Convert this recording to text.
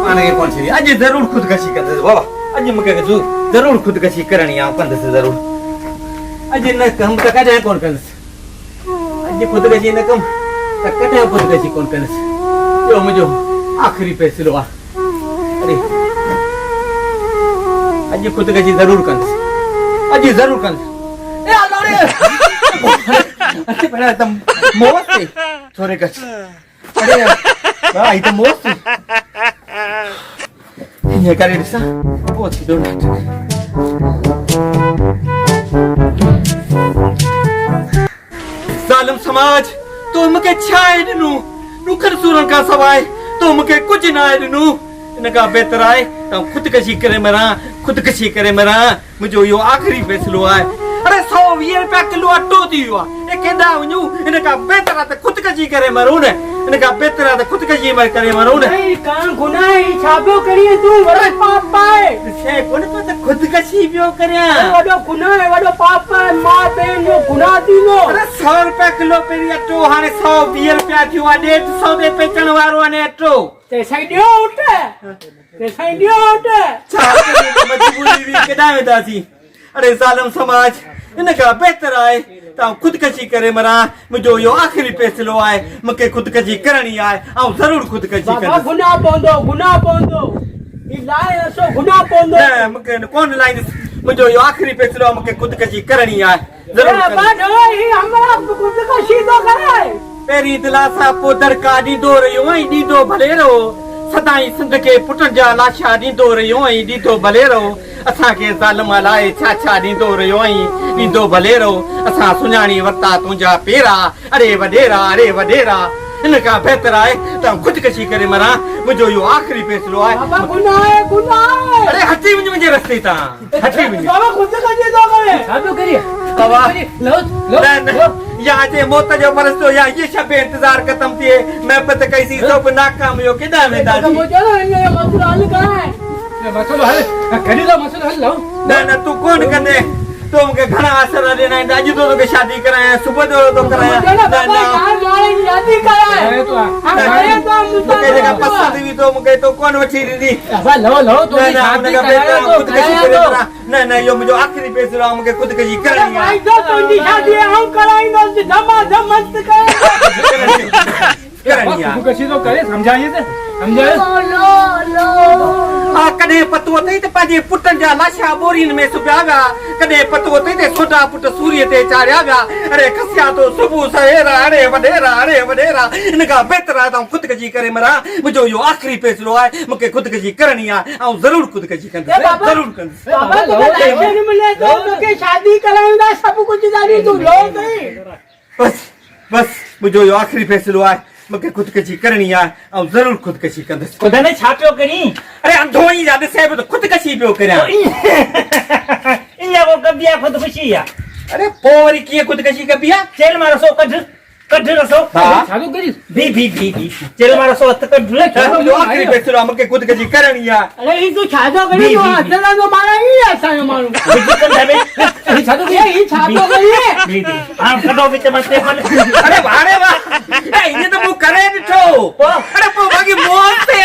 आने के कौन सी आज जरूर खुदकशी कर दे बाबा आज मैं कह जो जरूर खुदकशी करनी है अपन से जरूर आज न हम तक जाए कौन कर आज खुदकशी न कम तक जाए खुदकशी कौन कर यो मुझे आखिरी फैसलो अरे आज खुदकशी जरूर कर आज जरूर कर ए अल्लाह रे अरे बड़ा तुम मौत से छोरे का अरे बा इधर मौत से ये करे सा बहुत ही दो जालिम समाज तो मुके छाए दिनु नुखर सूरन का सवाए तो मुके कुछ ना दिनु इनका बेहतर आए तो खुदकशी करे मरा मुझे यो आखिरी फैसलो आए अरे 120 रुपया किलो अटो थी हुआ ये केदा वणू इनका बेहतर त खुदकशी करे मरू ने इनका बेहतर त खुदकशी करे मरू ने नहीं कान गुनाह छाबो करिए तू वडो पाप है से कोन तो खुदकशी बियो करया वडो गुनाह है वडो पाप है मां बहन जो गुनाह थीनो अरे 100 रुपया किलो पेरी अटो हाने 120 रुपया थियो 150 दे पेचण वारो ने अटो ते साइडियो उठे छा मजबूरी भी केदा वेदासी अरे जालिम समाज इनका बेहतर आए तो खुदकशी करे मरा मुझो यो आखिरी फैसलो आए मके खुदकशी करनी आए औ जरूर खुदकशी कर बाबा गुनाह पोंदो ई लाए असो गुनाह पोंदो नहीं मके कौन लाइन मुझो यो आखिरी फैसलो मके खुदकशी करनी आए जरूर बाबा ही हमरा खुदकशी तो करे पेरी दिलासा पोदर का दी दो रयो ई दो भले रहो सदाई सिंध के पुटन जा लाशा दी दो रयो ई दो भले रहो असा के जालिम लाए छा दी दो रयो ई दो भले रहो असा सुनानी वरता तुझा पेरा अरे वडेरा इनका बेहतर आए तो खुदकशी करे मरा मुझो यो आखिरी फैसलो आए बाबा गुनाह अरे हटी मुझे रस्ते ता हटी मुझे बाबा खुदकशी तो करे साबो करिए बाबा लो यहाँ जे मौत जो फरस्तो या ये शब इंतजार खत्म थिए मैं पता कैसी सब नाकाम हो केदा में दादी मुझे ये मसला हल कहां है ये मसला हल करी दो मसला हल लो ना तू कौन कंदे तो मुके घणा असर देना है आज तो के शादी कराया सुबह तो कराया ना शादी कराया तो मुके जगह पसंद भी तो मुके तो कौन वठी दी अब लो तो शादी कराया तो ना यो मुझे आखिरी फैसला मुके खुदकशी करनी है भाई तो तुझी शादी हम कराएंगे धमाधम मस्त करनी है खुदकशी तो करे समझाइए से समझाए लो आ कने पतो तई ते पाजे पुटन जा लाशा बोरीन में सुब्यागा कने पतो तई ते छोटा पुट सूर्य ते चाड़यागा अरे खसिया तो सुबह सहेरा अरे वडेरा इनका बेहतर है तो खुदकशी करे मरा मुझो यो आखिरी फैसलो है मुके खुदकशी करनी है औ जरूर खुदकशी कर जरूर कर बाबा तो मिले तो मुके शादी कराएंगे सब कुछ जानी तू लो गई बस मुझो यो आखिरी फैसलो है मुके खुदकशी करनी है औ जरूर खुदकशी कर खुदा ने छापियो करी अरे अंधो ही ज्यादा से तो खुदकशी पियो करया इन्या को कबिया खुदकशी या अरे पोरी की खुदकशी कबिया चल मारो सो कढ रसो हां चालू करी भी चल मारो सो कढ ले जो आखिरी फैसलो मुके खुदकशी करनी है अरे ये तो छादो करी तो अदला तो मारा ही ऐसा है मारू ये छादो करी हां कढो बीच में से अरे वाह ए ये तो वो करे बिठो अरे वो बाकी मौत से